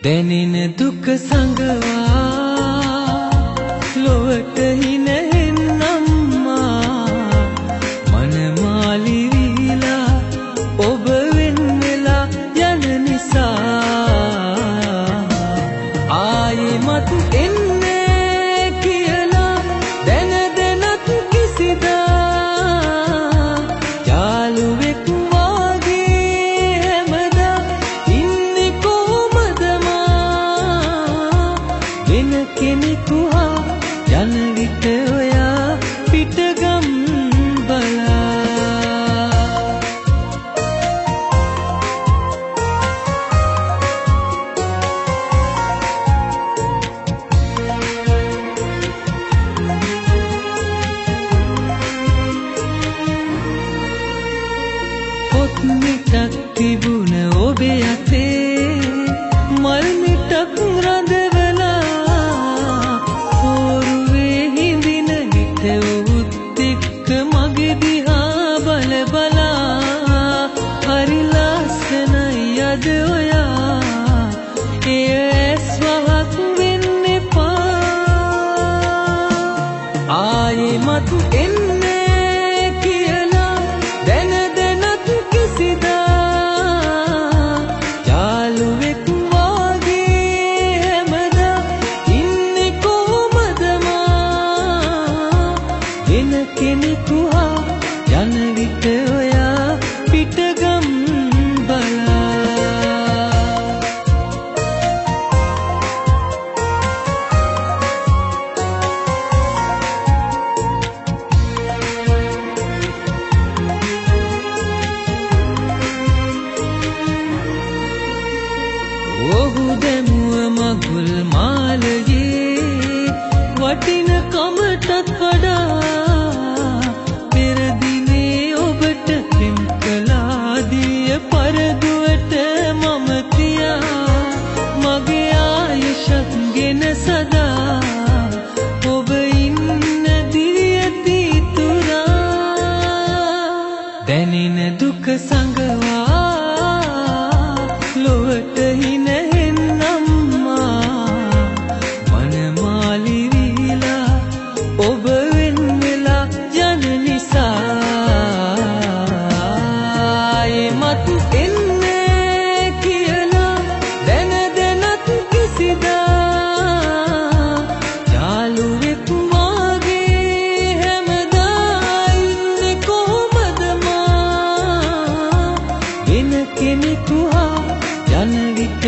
දැනෙන දුක සංගවා ලොවට හිනෙන්නම්මා මනමාලි වීලා ඔබ වෙන් වෙලා යන නිසා ආයේ මතු එන්නේ කියලා දැන දැනත් කිසිදා යාළුවෙක් වාගේ හැමදා ඉන්නේ කොහොමද වෙන කෙනෙකු හා යන විට ඔයා පිටගම් බලා පොත් මිටක් තිබුණ ඔබේ අතේ මල් මිටක් රඳවලා පොරුවේ හිඳින විට උත් එක්ක මගේ දිහා බල බලා හරි ලස්සනයි අද ඔයා එය ඇස් වහක් වෙන්න එපා ආයේ මතු එන්නේ කියලා දැන දැනත් කිසිදා යාළුවෙක් වාගේ හැමදා ඉන්නේ කොහොමද වෙන කෙනෙකු හා යන විට ඔයා පිටගම් බලා ඔහු දැමුව මගුල් මාලයේ වටින කමටත් වඩා පෙර දිනේ ඔබට පෙම් කළා දිය පරදුවට මම තියා මගේ ආයුෂත් ගෙන සදා ඔබ ඉන්න දිවියති තුරා දැනෙන දුක සංගවා ලොවට හිනෙන්නම්මා මනමාලි වීලා ඔබ වෙන් වෙලා යන නිසා ආයේ මතු එන්නේ කියලා දැන දැනත් කිසිදා යාළුවෙක් වාගේ හැමදා ඉන්නේ කොහොමද වෙන කෙනෙකු හා යන විට